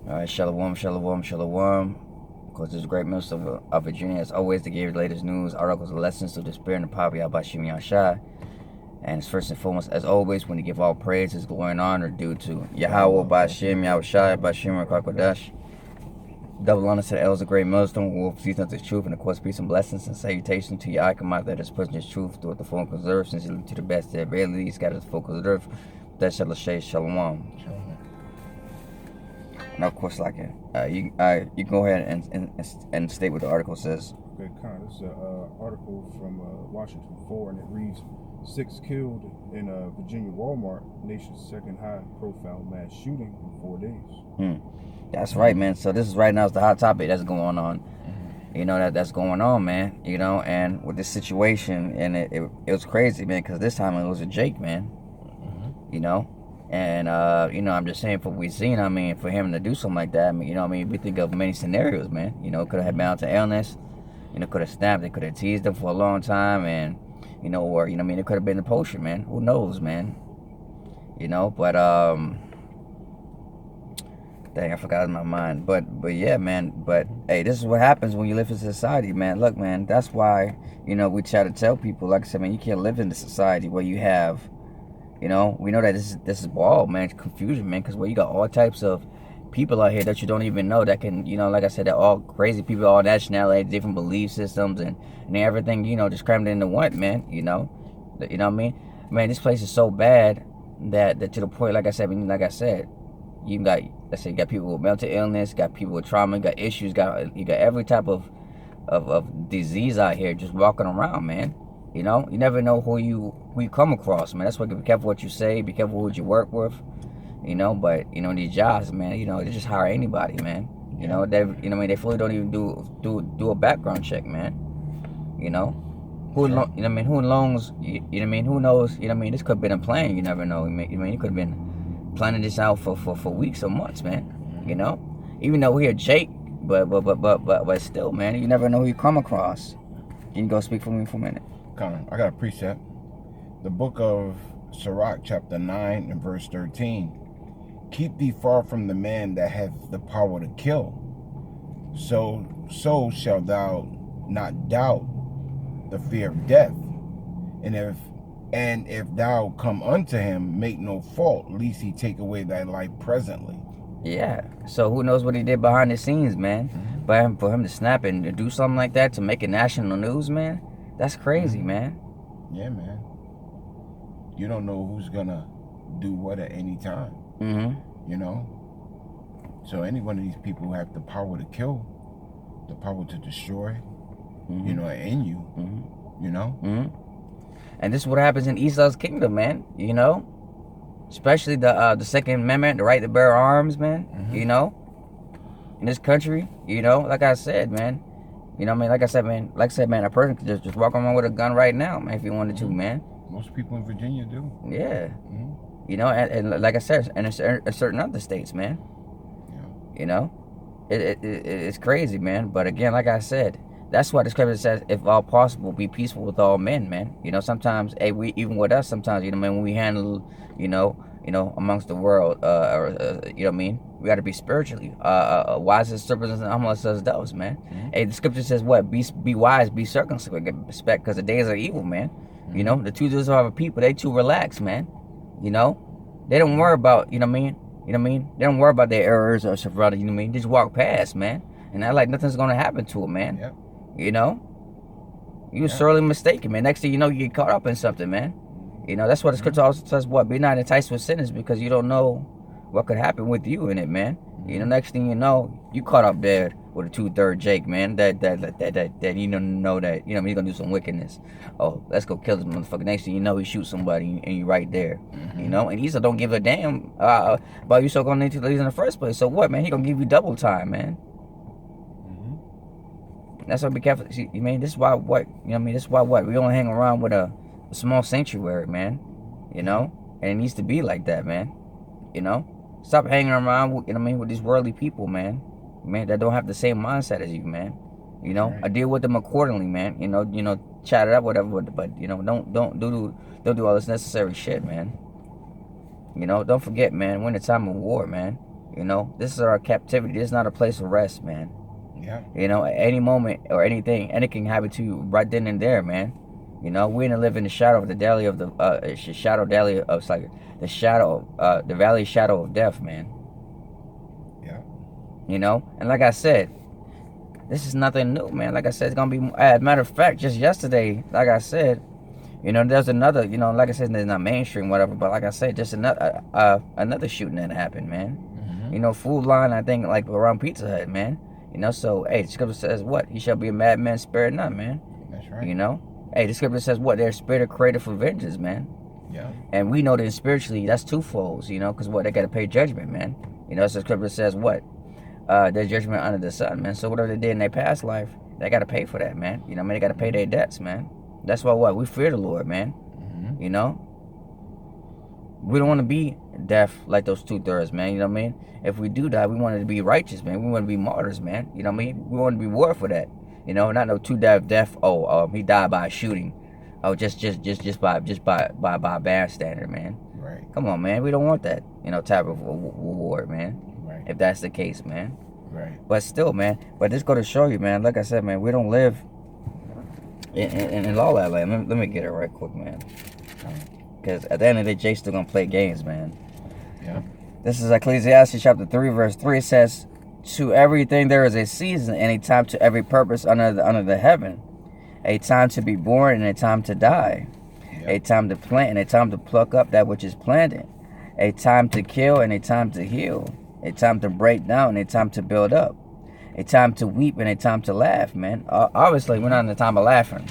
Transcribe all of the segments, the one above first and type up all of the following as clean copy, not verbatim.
All right, shalom, shalom, shalom. Of course, this is Great Minister of Virginia. As always, to give you the latest news, articles, and lessons to the spirit and the power of Yahweh Yahshua. And it's first and foremost, as always, when you give all praises, glory, and honor due to Yahweh, Bashim, Yahushai, Bashim, Rakakodash. Double honor to the elders of Great Millstone who will proceed unto the truth, and of course, peace and blessings and salutations to Yahakamah that is present his truth throughout the full and preserved, since he lived to the best their ability, scattered the focus of the earth. That shall say shalom. Now, of course, like you can go ahead and state what the article says. Okay, Con. This is an article from Washington 4, and it reads, 6 killed in a Virginia Walmart, nation's second high profile mass shooting in 4 days. That's right, man. So this is right now is the hot topic that's going on. You know, that's going on, man. You know, and with this situation, and it was crazy, man, because this time it was a Jake, man. You know. And, you know, I'm just saying, for what we've seen, I mean, for him to do something like that, I mean, you know, I mean, we think of many scenarios, man. You know, could have been out to illness, you know, could have snapped, they could have teased him for a long time, and, you know, or, you know, I mean, it could have been the potion, man. Who knows, man? You know, but, dang, I forgot in my mind. But yeah, man, but, hey, this is what happens when you live in society, man. Look, man, that's why, you know, we try to tell people, like I said, man, you can't live in a society where you have, you know, we know that this is all, man, confusion, man, because you got all types of people out here that you don't even know that can, you know, like I said, they're all crazy people, all nationalities, different belief systems, and everything, you know, just crammed into one, man, you know what I mean? Man, this place is so bad that to the point, like I said, you got, let's say, you got people with mental illness, got people with trauma, got issues, you got every type of disease out here just walking around, man. You know, you never know who you come across, man. That's why, be careful what you say, be careful who you work with, you know. But you know, these jobs, man, you know, they just hire anybody, man. You know, they, you know, I mean, they fully don't even do a background check, man. You know, you know, I mean, who knows? You know, I mean, who knows? You know, I mean, this could have been a plan. You never know. I mean, you could have been planning this out for weeks or months, man. You know, even though we're Jake, but still, man, you never know who you come across. Can you go speak for me for a minute? I got a precept. The book of Sirach, chapter 9 and verse 13. Keep thee far from the man that hath the power to kill. So shalt thou not doubt the fear of death. And if thou come unto him, make no fault, lest he take away thy life presently. Yeah. So who knows what he did behind the scenes, man? But for him to snap and do something like that to make it national news, man. That's crazy, man. Yeah, man. You don't know who's gonna do what at any time. You know? So any one of these people who have the power to kill, the power to destroy, you know, in you, you know? And this is what happens in Esau's kingdom, man. You know? Especially the Second Amendment, the right to bear arms, man. You know? In this country, you know, like I said, man. You know what I mean? Like I said, man, a person could just walk around with a gun right now, man, if you wanted to, man. Most people in Virginia do. Yeah. You know, and like I said, and in certain other states, man. Yeah. You know? It's crazy, man. But again, like I said, that's why the scripture says, if all possible, be peaceful with all men, man. You know, sometimes, we even with us, sometimes, you know, man, when we handle, you know, amongst the world, you know what I mean? We got to be spiritually wise as serpents and humble as doves, man. Hey, the scripture says what? Be wise, be circumspect, because the days are evil, man. You know, the two of our people, they too relaxed, man. You know, they don't worry about, you know what I mean? You know what I mean? They don't worry about their errors or stuff, rather, you know what I mean? They just walk past, man. And act like nothing's gonna happen to them, man. Yep. You know, you sorely mistaken, man. Next thing you know, you get caught up in something, man. You know, that's what the scripture also says, what? Be not enticed with sinners, because you don't know what could happen with you in it, man. You know, next thing you know, you caught up there with a 2/3 Jake, man. That you don't know that, you know, he's gonna do some wickedness. Oh, let's go kill this motherfucker. Next thing you know, he shoots somebody and you right there. You know, and Esau don't give a damn about you so going into the leads in the first place. So what, man? He gonna give you double time, man. That's why be careful. See, I mean, this is why what? You know what I mean? This is why what? We only hang around with a small sanctuary, man. You know? And it needs to be like that, man. You know? Stop hanging around with, you know what I mean, with these worldly people, man. Man, that don't have the same mindset as you, man. You know? I deal with them accordingly, man. You know, chat it up, whatever, but you know, don't do all this necessary shit, man. You know, don't forget, man, we're in a time of war, man. You know, this is our captivity. This is not a place of rest, man. Yeah. You know, at any moment or anything can happen to you right then and there, man. You know, we're gonna live in the shadow of the valley of the shadow valley of it's like the shadow, the valley shadow of death, man. Yeah. You know, and like I said, this is nothing new, man. Like I said, it's gonna be. As a matter of fact, just yesterday, like I said, you know, there's another. You know, like I said, it's not mainstream, whatever. But like I said, just another shooting that happened, man. Mm-hmm. You know, Food Line, I think, like around Pizza Hut, man. You know, so hey, the scripture says what? He shall be a madman, spared not, man. That's right. You know, hey, the scripture says what? Their spirit of created for vengeance, man. Yeah. And we know that spiritually, that's twofolds, you know, because what? They got to pay judgment, man. You know, so the scripture says what? Their judgment under the sun, man. So whatever they did in their past life, they got to pay for that, man. You know, I mean, they got to pay their debts, man. That's why what? We fear the Lord, man. Mm-hmm. You know, we don't want to be deaf like those 2/3, man. You know what I mean? If we do die, we want to be righteous, man. We want to be martyrs, man. You know what I mean? We want to be rewarded for that. You know, not no 2 death. Oh, he died by a shooting. Oh, just by a bad standard, man. Right. Come on, man. We don't want that, you know, type of reward, man. Right. If that's the case, man. Right. But still, man. But this go to show you, man. Like I said, man, we don't live in lawland land. Let me get it right quick, man. Because at the end of the day, Jay's still gonna play games, man. Yeah. This is Ecclesiastes chapter 3, verse 3. It says, "To everything there is a season, and a time to every purpose under the heaven. A time to be born and a time to die. Yeah. A time to plant and a time to pluck up that which is planted. A time to kill and a time to heal. A time to break down and a time to build up. A time to weep and a time to laugh," man. Obviously, we're not in the time of laughing.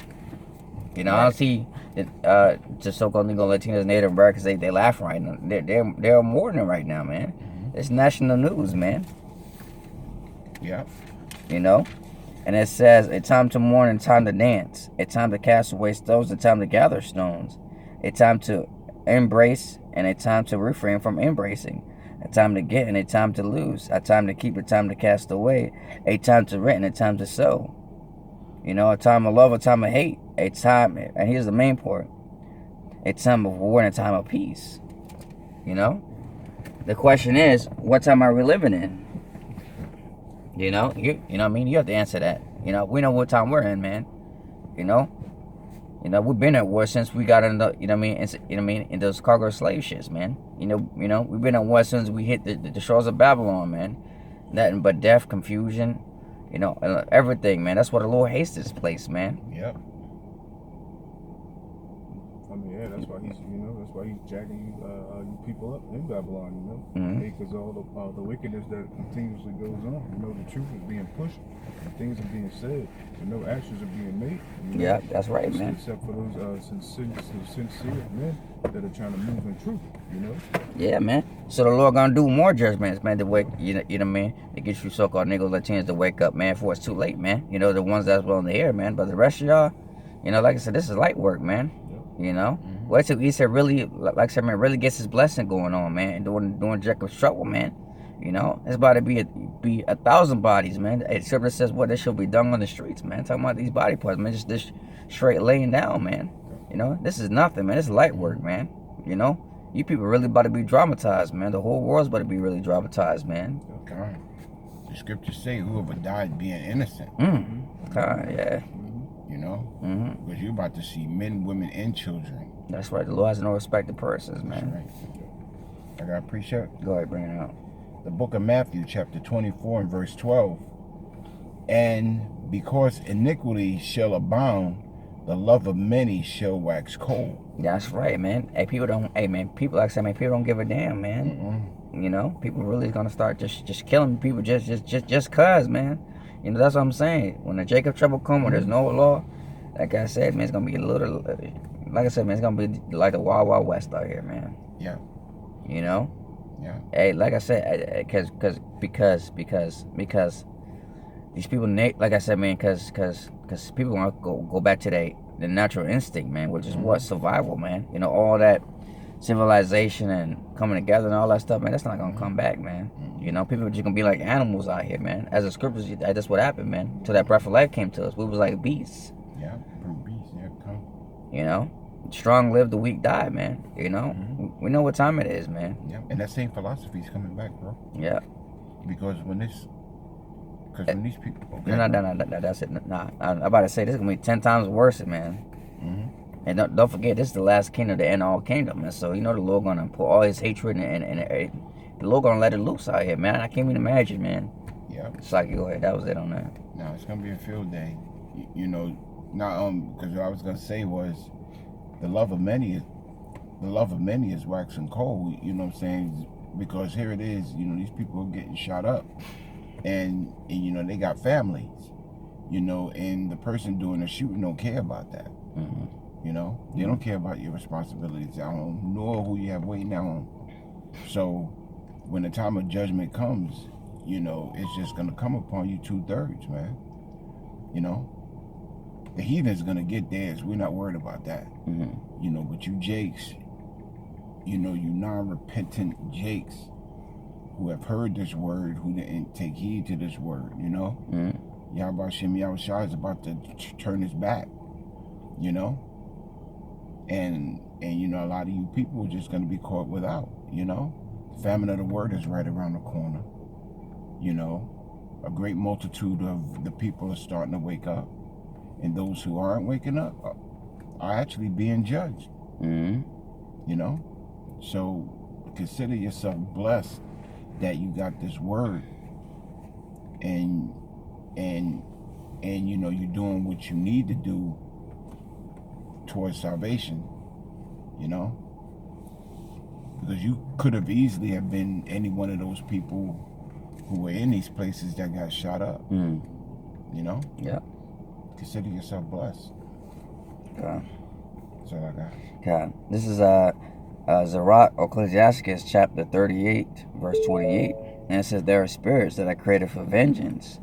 You know, I don't see the so-called Negro Latinos, Native Americans, they laughing right now. They're mourning right now, man. It's national news, man. Yeah. You know? And it says, a time to mourn and time to dance. A time to cast away stones, a time to gather stones. A time to embrace and a time to refrain from embracing. A time to get and a time to lose. A time to keep, a time to cast away. A time to rent and a time to sow. You know, a time of love, a time of hate. A time, and here's the main part. A time of war and a time of peace. You know? The question is, what time are we living in? You know what I mean? You have to answer that. You know, we know what time we're in, man. You know, we've been at war since we got in the, in those cargo slave ships, man. You know, we've been at war since we hit the shores of Babylon, man. Nothing but death, confusion, you know, everything, man. That's why the Lord hates this place, man. Yep. I mean, yeah, that's why he's jacking you people up in Babylon, you know, Mm-hmm. because all the wickedness that continuously goes on, you know, the truth is being pushed, and things are being said, and no actions are being made. You know? Yeah, that's right, man. Except for those sincere men that are trying to move in truth, you know. Yeah, man. So the Lord gonna do more judgments, man, to wake, you know what I mean, to get you so-called Negro Latinos to wake up, man, before it's too late, man. You know, the ones that's willing to hear, man. But the rest of y'all, you know, like I said, this is light work, man. You know, wait till Easter really, like I said, man, really gets his blessing going on, man. Doing Jacob's trouble, man. You know, it's about to be 1,000 bodies, man. The scripture says what they should be dung on the streets, man. Talking about these body parts, man. Just this straight laying down, man. You know, this is nothing, man. This is light work, man. You know, you people really about to be dramatized, man. The whole world's about to be really dramatized, man. God. The scriptures say whoever died being innocent. God, yeah. You know, Mm-hmm. because you're about to see men, women, and children. That's right. The Lord has no respect to persons, That's man. right. I got a precept. Go ahead, bring it out. The book of Matthew, chapter 24 and verse 12. And because iniquity shall abound, the love of many shall wax cold. That's right, man. Hey, people don't. Hey, man. People like I said, man. People don't give a damn, man. You know, people really gonna start just killing people just cause, man. You know, that's what I'm saying. When the Jacob trouble come, when there's no law, like I said, man, it's gonna be a little. Like I said, man, it's gonna be like the Wild Wild West out here, man. Yeah. You know. Yeah. Hey, like I said, because these people, like I said, man, because people want to go back to the natural instinct, man, which is what survival, man. You know, all that civilization and coming together and all that stuff, man. That's not gonna come back, man. You know, people are just gonna be like animals out here, man. As the scriptures, that's what happened, man. Till that breath of life came to us, we was like beasts. Yeah. Beast. Yeah. Come. You know, strong live, the weak die, man. You know, Mhm. we know what time it is, man. Yeah, and that same philosophy is coming back, bro. Yeah. Because when these people, okay, No, that's it. Nah, I'm about to say this is gonna be 10 times worse, man. Mm-hmm. And don't forget, this is the last kingdom to end all kingdom, and so you know the Lord gonna pour all His hatred and the Lord gonna let it loose out here, man. I can't even imagine, man. Yeah. It's like, go ahead. That was it on that. No, it's gonna be a field day. You know, not because what I was gonna say was the love of many is waxing cold. You know what I'm saying? Because here it is. You know, these people are getting shot up, and you know they got families. You know, and the person doing the shooting don't care about that. Mm-hmm. You know, they don't care about your responsibilities at home, nor who you have waiting at home. So, when the time of judgment comes, you know, it's just gonna come upon you 2/3, man. You know, the heathen's gonna get theirs. We're not worried about that. Mm-hmm. You know, but you Jakes, you know, you non-repentant Jakes who have heard this word, who didn't take heed to this word, you know? Mm-hmm. Yahweh Shem Yahushua is about to turn his back, you know? And you know, a lot of you people are just gonna be caught without, you know? The famine of the word is right around the corner. You know, a great multitude of the people are starting to wake up. And those who aren't waking up are actually being judged. Mm-hmm. You know? So consider yourself blessed that you got this word. And you know, you're doing what you need to do towards salvation. You know? Because you could have easily have been any one of those people who were in these places that got shot up. Mm-hmm. You know? Yeah. Consider yourself blessed. Okay. That's all I got. Okay. This is Sirach, Ecclesiasticus chapter 38, verse 28. And it says, there are spirits that are created for vengeance,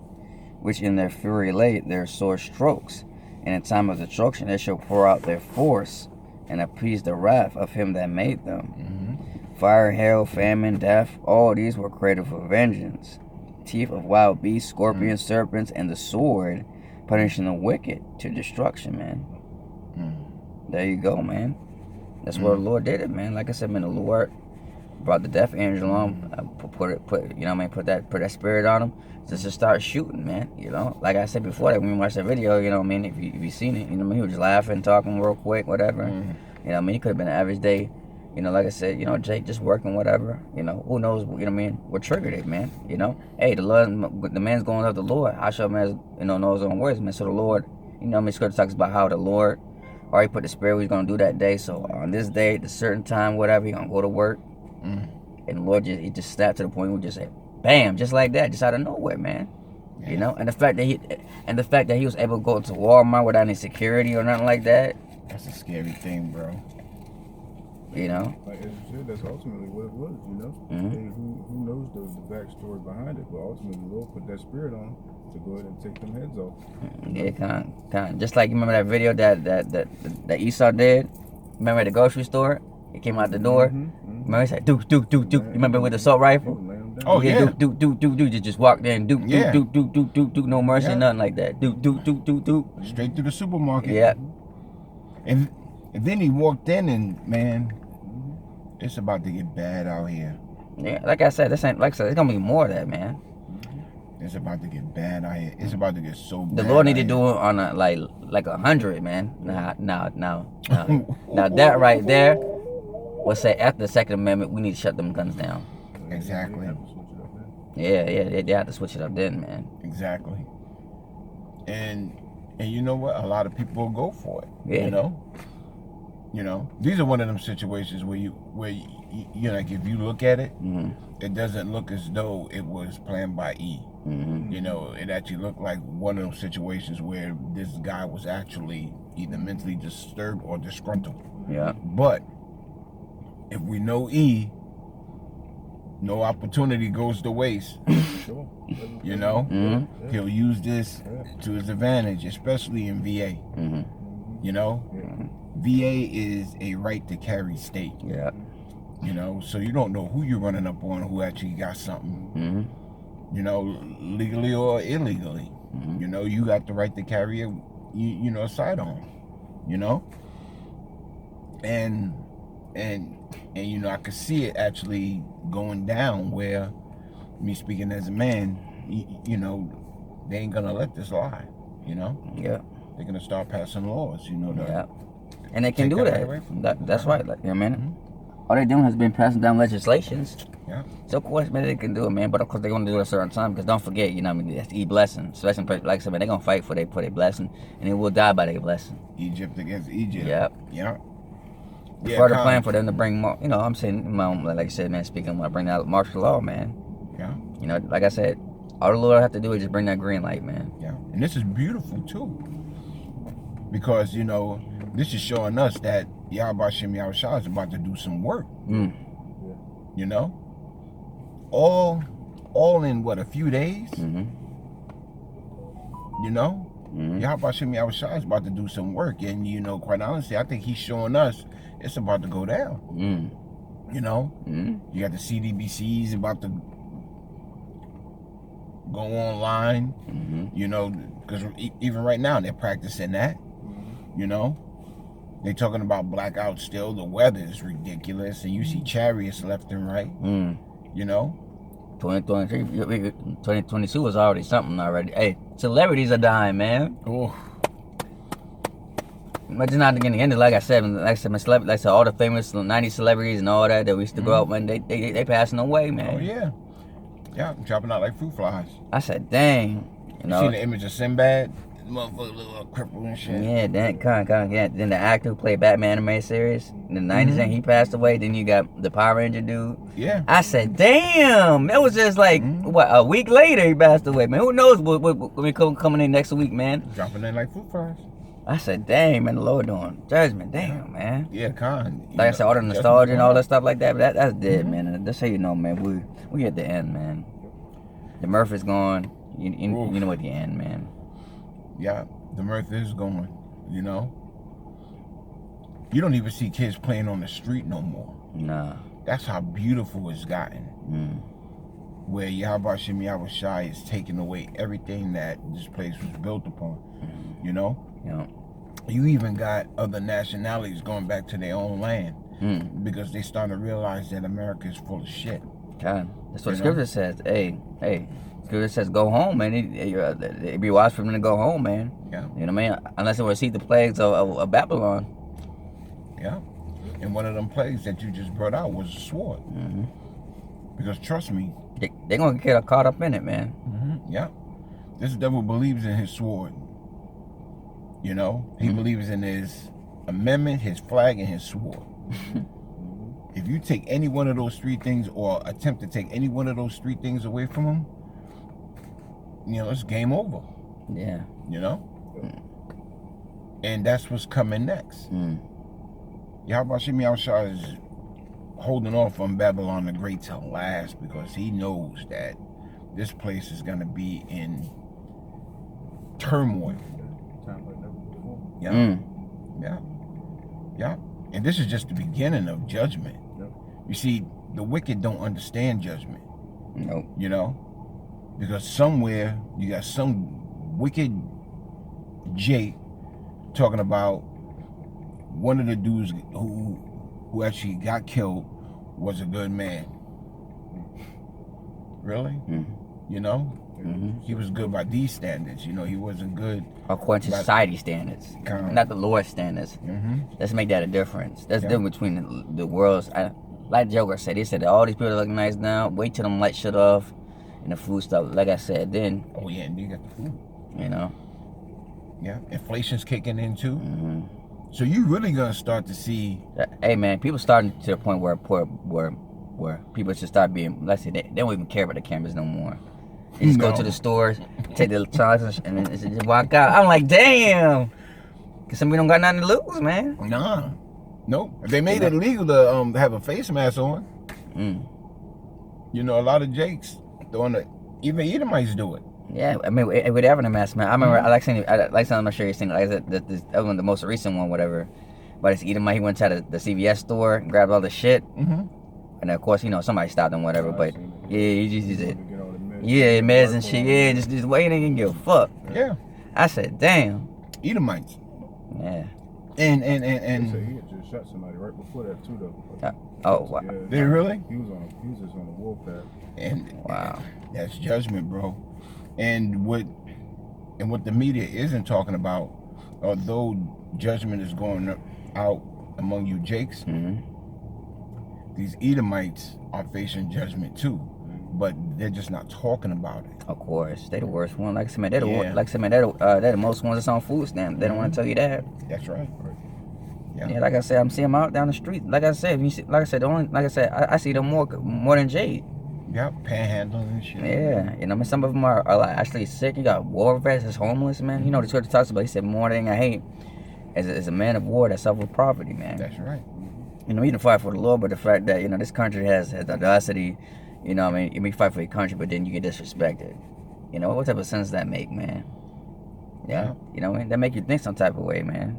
which in their fury lay their sore strokes. And in time of destruction they shall pour out their force and appease the wrath of him that made them. Mm-hmm. Fire, hail, famine, death, all these were created for vengeance. Teeth of wild beasts, scorpions, serpents, and the sword, punishing the wicked to destruction, man. There you go, man. That's where the Lord did it, man. Like I said, man, the Lord brought the death angel on, put that spirit on him, just to start shooting, man. You know, like I said before that when we watched that video, you know what I mean, if you seen it, you know what I mean, he was just laughing, talking real quick, whatever. You know what I mean, it could have been an average day. You know, like I said, you know, Jake just working, whatever. You know, who knows? You know what I mean? What triggered it, man? You know, hey, the man's going up the Lord. How shall man, know his own words, man? So the Lord, you know, Scripture talks about how the Lord already put the spirit he's gonna do that day. So on this day, the certain time, whatever, he gonna go to work, and the Lord just snapped to the point where he just said, bam, just like that, just out of nowhere, man. Yeah. You know, and the fact that he was able to go to Walmart without any security or nothing like that. That's a scary thing, bro. You know, like as you said, that's ultimately what it was. You know, and who knows the backstory behind it? But ultimately, the Lord put that spirit on to go ahead and take them heads off. Yeah, kind. Just like you remember that video that Esau did. Remember at the grocery store? He came out the door. Remember he said, "Duke." You remember with the assault rifle? Oh yeah. Duke. Just walked in. Duke. No mercy, nothing like that. Duke. Straight to the supermarket. Yeah. And then he walked in, and man, it's about to get bad out here. Yeah, like I said, it's gonna be more of that, man. It's about to get bad out here. It's about to get so bad. The Lord need to do it on a like 100, man. Now that right there, we'll say after the Second Amendment, we need to shut them guns down. Exactly. Yeah, they have to switch it up then, man. Exactly. And you know what? A lot of people will go for it. Yeah. You know, these are one of them situations where you like, if you look at it, it doesn't look as though it was planned by E. You know, it actually looked like one of those situations where this guy was actually either mentally disturbed or disgruntled. Yeah. But if we know E, no opportunity goes to waste. Sure. You know, he'll use this to his advantage, especially in VA. You know, VA is a right to carry state. Yeah. You know, so you don't know who you're running up on, who actually got something. You know, legally or illegally. You know, you got the right to carry a sidearm. You know, and you know, I could see it actually going down where, me speaking as a man, you know, they ain't gonna let this lie, you know. Yeah. They're gonna start passing laws, you know. Yeah. And they can take do that that. away from That's right. Like, you know what I mean? Mhm. All they're doing has been passing down legislations. Yeah. So of course, man, they can do it, man. But of course, they're gonna do it at a certain time. Because don't forget, you know, what I mean, that's to eat blessings. Especially like I said, man, they're gonna fight for their blessing, and they will die by their blessing. Egypt against Egypt. Yep. Yeah. Further plan for them to bring more. You know, I'm saying, like I said, man, speaking when I bring out martial law, man. Yeah. You know, like I said, all the Lord have to do is just bring that green light, man. Yeah. And this is beautiful too, because you know, this is showing us that Yahweh Shem Yahushua is about to do some work. You know, all in what, a few days. Mm-hmm. You know, Yahweh Shem Yahushua is about to do some work, and you know, quite honestly, I think he's showing us it's about to go down. You know, you got the CDBCs about to go online. You know, because even right now they're practicing that. You know, they're talking about blackouts still. The weather is ridiculous, and you see chariots left and right. You know, 2022 was already something already. Hey, celebrities are dying, man. Oh. Imagine not getting ended, like I said, all the famous 90 celebrities and all that we used to go out, man, they passing away, man. Oh yeah. Yeah, dropping out like fruit flies. I said, dang. You know, seen the image of Sinbad? The motherfucker look all crippled and shit. Yeah, then then the actor who played Batman animated series in the 90s, and he passed away. Then you got the Power Ranger dude. Yeah. I said, damn. That was just like, what, a week later he passed away, man. Who knows what coming in next week, man. Dropping in like fruit flies. I said, dang, man, the Lord doing judgment. Damn, man. Yeah, Like I said, all the nostalgia and all that stuff like that, but that's dead, man. And that's how you know, man, we at the end, man. The mirth is gone. You know at the end, man. Yeah, the mirth is going, you know. You don't even see kids playing on the street no more. Nah. That's how beautiful it's gotten. Where Yahweh Shem Yahushua is taking away everything that this place was built upon, you know. Yeah. You even got other nationalities going back to their own land because they starting to realize that America is full of shit. God, that's what Scripture says. Hey, Scripture says go home, man. It'd be wise for them to go home, man. Yeah. You know what I mean? Unless they receive the plagues of Babylon. Yeah. And one of them plagues that you just brought out was a sword. Because trust me, they're going to get caught up in it, man. Yeah. This devil believes in his sword. You know, he believes in his amendment, his flag, and his sword. If you take any one of those three things or attempt to take any one of those three things away from him, you know, it's game over. Yeah. You know? And that's what's coming next. Yahweh Shem Yahushua is holding off on Babylon the Great till last because he knows that this place is going to be in turmoil. Yeah. Yeah. And this is just the beginning of judgment. You see, the wicked don't understand judgment. Nope. You know? Because somewhere you got some wicked Jake talking about one of the dudes who actually got killed was a good man. Really? You know? He was good by these standards. You know, he wasn't good according to society standards, not the Lord's standards. Let's make that a difference. That's the difference between the worlds. Like Joker said, he said that all these people that look nice now, wait till them lights shut off and the food stuff. Like I said, then. Oh yeah, and you got the food. You know. Yeah, inflation's kicking in too. So you really gonna start to see. Hey man, people starting to the point where people should start being. Let's say they don't even care about the cameras no more. They just go to the stores, take the electronics, and then just walk out. I'm like, damn, cause some people don't got nothing to lose, man. Nah, nope. They made it illegal to have a face mask on. You know, a lot of Jakes doing it. Even Edomites do it. Yeah, I mean, with having a mask, man. I remember, I like something. I'm sure you've seen. Like I said, that one, the most recent one, whatever. But it's Edomite. He went to the CVS store and grabbed all the shit. And of course, you know, somebody stopped him, whatever. But yeah, he just did. Yeah, meds and shit. Yeah, just waiting and give a fuck. Yeah. I said, damn. Edomites. Yeah. And They say he had just shot somebody right before that too, though. Oh, wow. Yeah, Did he really? He was just on the warpath. And Wow. that's judgment, bro. And what the media isn't talking about, although judgment is going out among you Jakes, these Edomites are facing judgment too, but they're just not talking about it. Of course, they the worst one. Like I said, man, they're the Yeah. like I said, man, they're the most ones that's on food stamp. They don't want to tell you that. That's right. Yeah. Yeah, like I said, I'm seeing them out down the street. Like I said, I see them more than Jade. Yep, panhandling and shit. Yeah, you know, I mean, some of them are like actually sick. You got war vets that's homeless, man. You know, the scripture talks about. He said, "More thing I hate is a man of war that suffer poverty, man." That's right. You know, you can fight for the Lord, but the fact that, you know, this country has audacity, you know, I mean, you may fight for your country, but then you get disrespected. You know, what type of sense does that make, man? Yeah, you know, that make you think some type of way, man.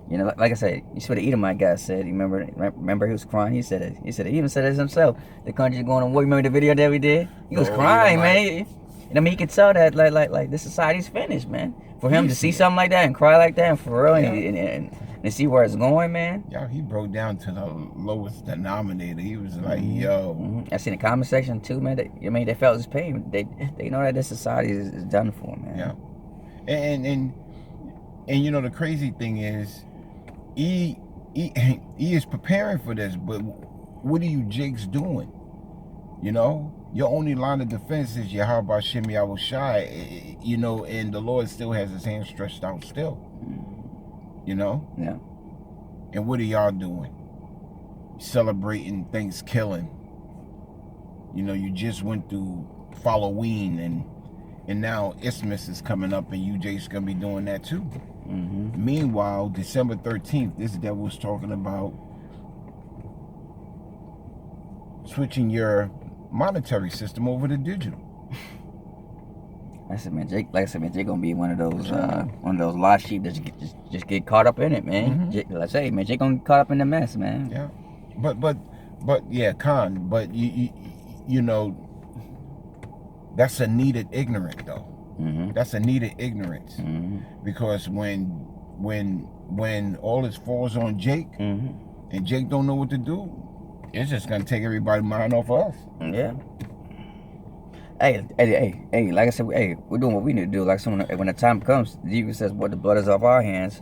You know, like I said, you see what the Edomite guy said. You remember he was crying. He even said it himself. The country's going to war. You remember the video that we did? He was crying, man. I mean, you could tell that like the society's finished, man. For him to see something like that and cry like that, and for real, and see where it's going, man. Yeah, he broke down to the lowest denominator. He was like, yo. I seen the comment section too, man. They felt his pain. They know that this society is done for, man. Yeah, and you know the crazy thing is, he is preparing for this, but what are you Jakes doing? You know, your only line of defense is Yahweh Shem Yahweh Shai, you know, and the Lord still has his hand stretched out still. You know? Yeah. And what are y'all doing? Celebrating Thanksgiving. You know, you just went through Halloween and now Isthmus is coming up and you Jakes gonna be doing that too. Meanwhile, December 13th, this devil's talking about switching your monetary system over to digital. I said, man, Jake gonna be one of those lost sheep that just get caught up in it, man. Like I say, man, Jake gonna get caught up in the mess, man. Yeah, but yeah, Khan. But you know, that's a needed ignorance, though. That's a needed ignorance because when all this falls on Jake and Jake don't know what to do, it's just gonna take everybody's mind off of us. Yeah. Hey, like I said, we're doing what we need to do. Like, so when the time comes, Jesus says, "What the blood is off our hands."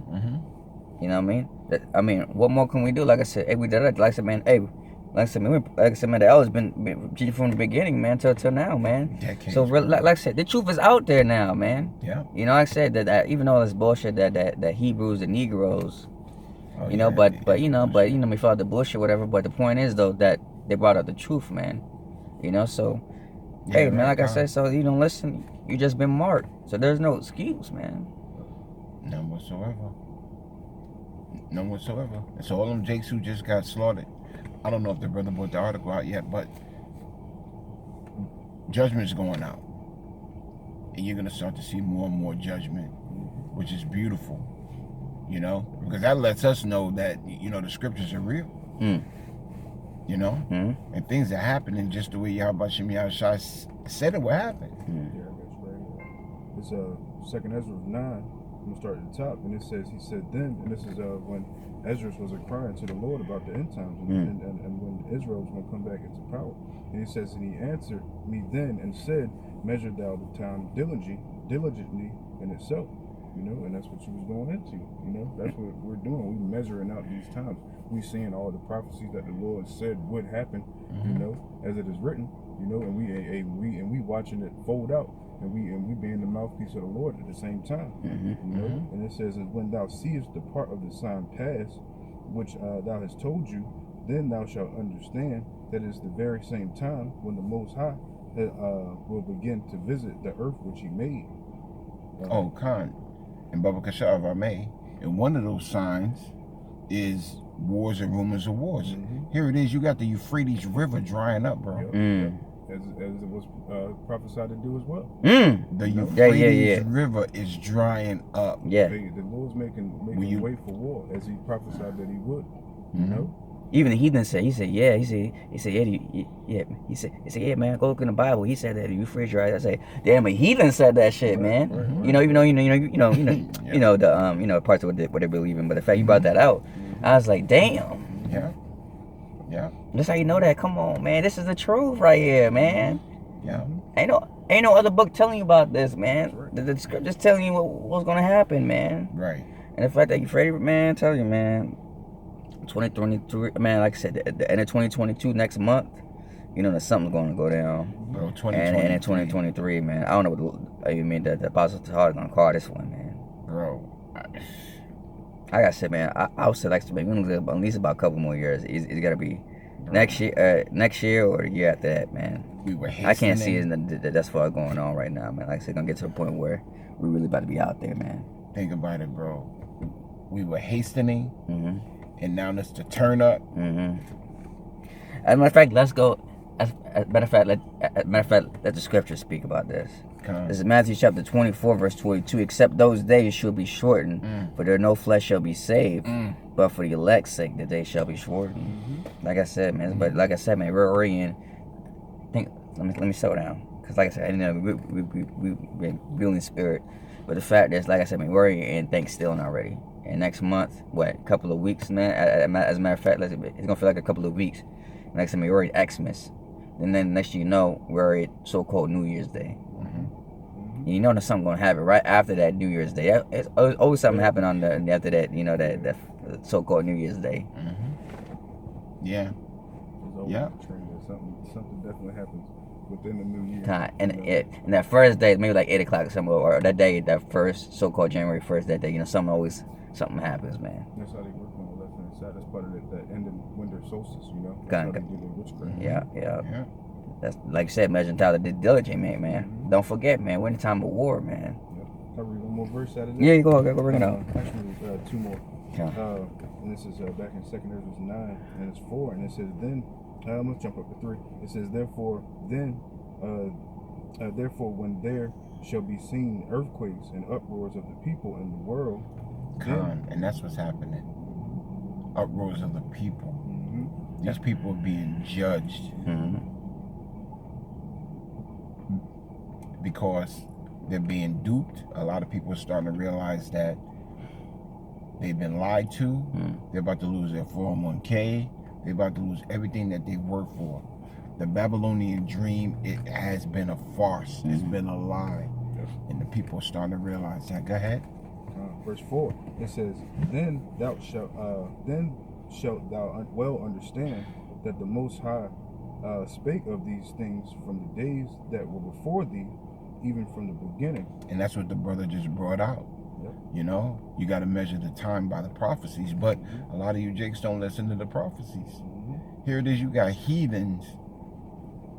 You know what I mean? What more can we do? Like I said, we did it. Like I said, man, man, the elders been teaching from the beginning, man, till now, man. Decades, so, like I said, the truth is out there now, man. Yeah. You know, like I said that even all this bullshit that Hebrews and Negroes, you know, yeah, but we fought the bullshit, whatever. But the point is though that they brought out the truth, man. You know, so. Yeah, Hey, man, like I said, so you don't listen, you just been marked. So there's no excuse, man. None whatsoever. None whatsoever. And so all them Jakes who just got slaughtered, I don't know if the brother brought the article out yet, but judgment's going out. And you're going to start to see more and more judgment, which is beautiful, you know? Because that lets us know that, you know, the scriptures are real. You know, and things that happen in just the way Yahweh Shem Yahweh Shai said it would happen. Yeah, that's right. It's Second Ezra 9. I'm gonna start at the top, and it says, he said then, and this is when Ezra was crying to the Lord about the end times, and when Israel was gonna come back into power. And he says, and he answered me then and said, measure thou the time diligently in itself. You know, and that's what you was going into. You know, that's what we're doing. We're measuring out these times. We seeing all the prophecies that the Lord said would happen. You know, as it is written. You know, and we watching it fold out, and we being the mouthpiece of the Lord at the same time. You know, and it says, and when thou seest the part of the sign pass, which thou hast told you, then thou shalt understand that it is the very same time when the Most High will begin to visit the earth which He made. Khan. And Baba Kasha of May, and one of those signs is wars and rumors of wars. Here it is, you got the Euphrates River drying up, bro. As it was prophesied to do as well. The Euphrates River is drying up. Yeah. The Lord's making way for war, as He prophesied that He would. You know? Even the heathen said, he said, yeah, yeah, man, go look in the Bible. He said that if you freeze your eyes, I say, damn, a heathen said that shit, man. Right. You know the parts of what they believe in. But the fact you brought that out, I was like, damn. Yeah. Yeah. That's how you know that. Come on, man. This is the truth right here, man. Yeah. Ain't no other book telling you about this, man. Right. The scripture's telling you what's gonna happen, man. Right. And the fact that you're afraid, man, tell you, man. 2023, man. Like I said, at the end of 2022, next month, you know that something's going to go down. Bro, And in 2023, man, I don't know what you mean that the Apostle Hard gonna call this one, man. Bro. I gotta say, man, I would say like to make at least about a couple more years. It's gotta be next year or the year after that, man. We were I can't see it that's far going on right now, man. Like I said, gonna get to the point where we really about to be out there, man. Think about it, bro. We were hastening, and now it's the turn up. As a matter of fact, let's go. As a matter of fact, let the scriptures speak about this. This is Matthew chapter 24, verse 22. Except those days shall be shortened, for there no flesh shall be saved, but for the elect's sake the days shall be shortened. Like I said, man. But like I said, man, we're already in. Let me slow down, because like I said, we're building spirit. But the fact is, like I said, man, we're already in Thanksgiving already. And next month, a couple of weeks, man. As a matter of fact, it's gonna feel like a couple of weeks. Like I said, man, we're already Xmas. And then next you know, we're already so-called New Year's Day. And you know there's something gonna happen right after that New Year's Day. It's always something happen on after that. You know that so-called New Year's Day. Yeah. There's always a trend that something definitely happens within the new year. And that first day, maybe like 8 o'clock or something, or that day, that first so-called January 1st, that day, you know, something happens, man. That's how they work on the left hand side. That's part of that ending winter solstice, you know. Got That's how they do their witchcraft. Yeah. That's like you said, Imagine Tyler did diligent, man. Don't forget, man, we're in a time of war, man. Yep. Can I read one more verse out of this? Yeah, you go bring it up. Actually, two more. Yeah. And this is back in 2 Ezra 9, and it's 4, and it says, then, I'm going to jump up to 3. It says, therefore, when there shall be seen earthquakes and uproars of the people in the world. And that's what's happening. Uproars of the people. These people are being judged because they're being duped. A lot of people are starting to realize that they've been lied to. They're about to lose their 401k. They're about to lose everything that they worked for. The Babylonian dream, it has been a farce. It's been a lie. And the people are starting to realize that. Go ahead. Verse 4, it says, then shalt thou well understand that the Most High spake of these things from the days that were before thee, even from the beginning. And that's what the brother just brought out. Yep. You know, you got to measure the time by the prophecies, but a lot of you jakes don't listen to the prophecies. Here it is, you got heathens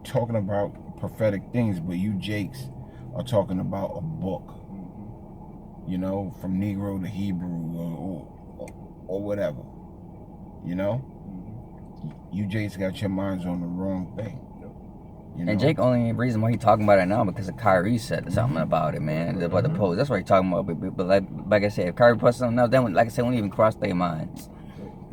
talking about prophetic things, but you jakes are talking about a book. You know, from Negro to Hebrew or whatever. You know? You jakes got your minds on the wrong thing. You know? And Jake, only reason why he talking about it now because of Kyrie said something about it, man. About the post. That's what he talking about. But like I said, if Kyrie posted something else, then like I said, won't even cross their minds.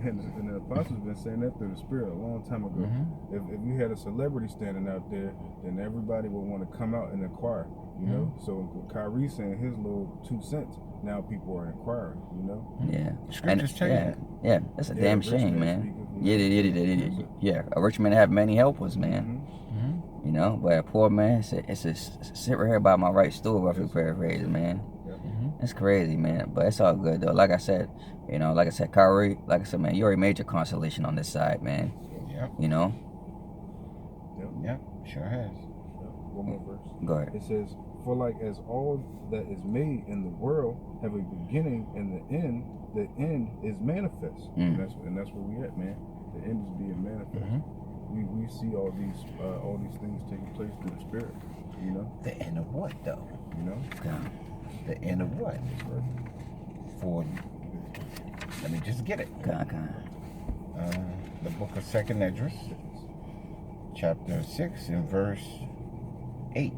And the apostles been saying that through the Spirit a long time ago. If you had a celebrity standing out there, then everybody would want to come out and inquire, you know? So with Kyrie saying his little 2 cents, now people are inquiring, you know? Yeah. Scriptures tell you. Yeah, that's a damn shame, man. Yeah, a rich man have many helpers, man. You know, but a poor man, it's just sit right here by my right stool, roughly paraphrasing, man. It's crazy, man. But it's all good, though. Like I said, Kyrie, like I said, man, you already made your consolation on this side, man. Yep. You know? Yep, sure has. One more verse. Go ahead. It says, for like as all that is made in the world have a beginning and the end is manifest. And that's where we at, man. The end is being manifest. We see all these things taking place through the Spirit, you know? The end of what, though? You know? The end of what? For, let me just get it. The book of 2 Esdras, chapter 6 and verse 8.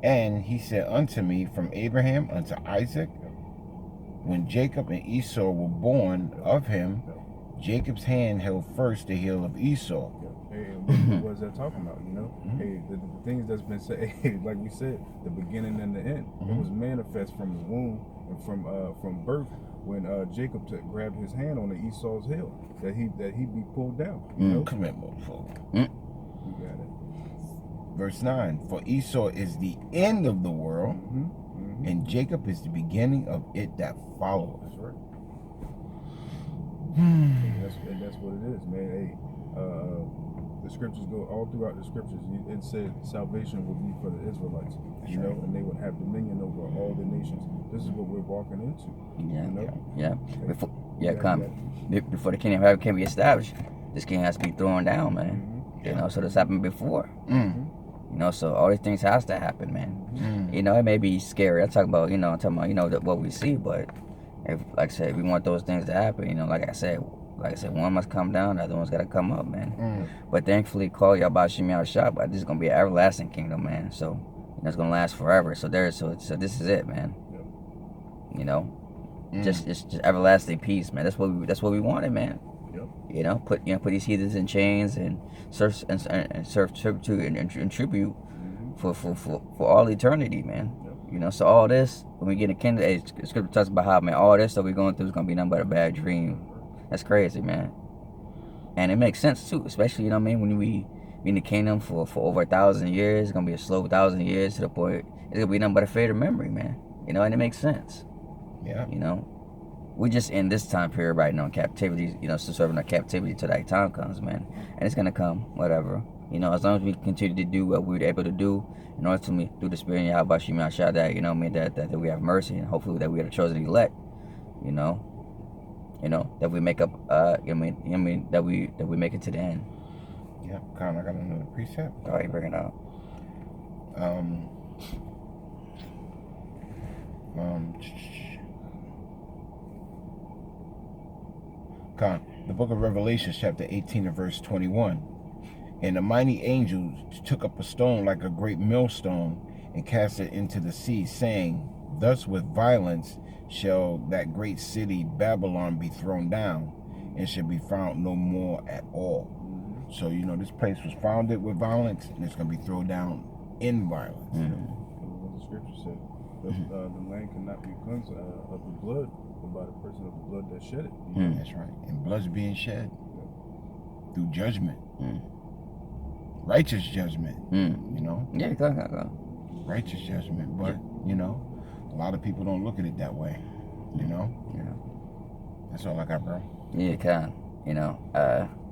And he said unto me, from Abraham unto Isaac, when Jacob and Esau were born of him, Jacob's hand held first the heel of Esau. Hey, what is that talking about? You know, hey, the things that's been said, hey, like we said, the beginning and the end. It was manifest from the womb and from birth when Jacob grabbed his hand on the Esau's heel that he be pulled down. You know, Come here, motherfucker. you got it. Verse 9. For Esau is the end of the world, and Jacob is the beginning of it that follows. That's right. That's what it is, man. Hey, the scriptures go all throughout the scriptures. It said salvation will be for the Israelites, you know, and they would have dominion over all the nations. This is what we're walking into. Yeah, you know? yeah. Okay. Before the kingdom of heaven can be established, this king has to be thrown down, man. You know, so this happened before. You know, so all these things has to happen, man. You know, it may be scary. I'm talking about, what we see, but if, like I said, we want those things to happen. You know, like I said, one must come down, the other one's got to come up, man. But thankfully, call Yahbashim Yahushua, but this is gonna be an everlasting kingdom, man. So it's gonna last forever. So this is it, man. You know, just everlasting peace, man. That's what we wanted, man. You know, put these heathens in chains and serve and tribute for all eternity, man. You know, so all this, when we get in the kingdom, scripture talks about how, man, all this that we're going through is gonna be nothing but a bad dream. That's crazy, man. And it makes sense too, especially, you know what I mean, when we be in the kingdom for over 1,000 years. It's gonna be a slow 1,000 years to the point it's gonna be nothing but a faded memory, man. You know, and it makes sense. Yeah. You know, we just in this time period right now in captivity, you know, still serving our captivity till that time comes, man. And it's gonna come, whatever. You know, as long as we continue to do what we're able to do, in order to through the Spirit of Yahweh Shah, that, you know what I mean, that we have mercy, and hopefully that we are the chosen elect, you know, that we make up, that we make it to the end. Yeah, Con, I got another precept. All right, bring it out. Con, the book of Revelation, chapter 18 and verse 21. And the mighty angel took up a stone like a great millstone and cast it into the sea, saying, Thus with violence shall that great city Babylon be thrown down, and shall be found no more at all. So, you know, this place was founded with violence, and it's going to be thrown down in violence. What the scripture said, the land cannot be cleansed of the blood, but by the person of the blood that shed it. That's right. And blood's being shed through judgment. Righteous judgment, you know? Yeah, go. Righteous judgment. But, you know, a lot of people don't look at it that way, you know? Yeah. That's all I got, bro. Yeah, kind. You know,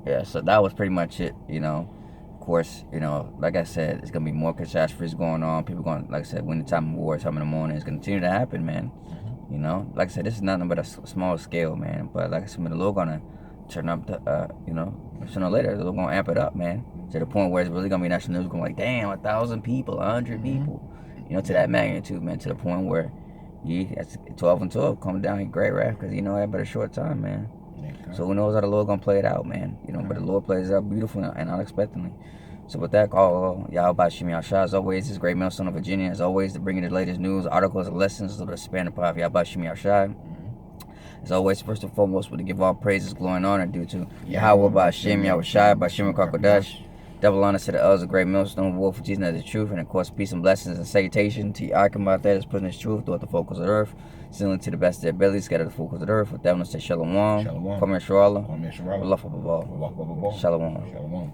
yeah, so that was pretty much it, you know. Of course, you know, like I said, it's going to be more catastrophes going on. People going, like I said, when the time of war, time in the morning, it's going to continue to happen, man. You know, like I said, this is nothing but a small scale, man. But like I said, the Lord going to turn up the, you know, sooner or later, they're going to amp it up, man. To the point where it's really going to be national news going like, damn, 1,000 people, 100 people. You know, to that magnitude, man. To the point where, that's 12 and 12 come down in great wrath because, you know, that but a short time, man. So who knows how the Lord going to play it out, man. You know, but the Lord plays it out beautifully and unexpectedly. So with that, call Yahweh Shem Yahshua, as always, this great millstone of Virginia, as always, to bring you the latest news, articles, and lessons to the span of power of Yahweh Shem Yahshua. As always, first and foremost, we to give all praises, glory, and honor due to Yahweh Ba'Shem Yahushua, Ba'Shem Kakodash. Double honor to the elders of great millstone, wolf for Jesus the truth, and of course, peace and blessings and salutation to Yarkim out there that's putting his truth throughout the focus of the earth, sealing to the best of their abilities, scatter the focus of the earth. With that, I'm going to say Shalom. Shalom. Come here, Shalom. Come here, Shalom. Allah Shalom. Shalom.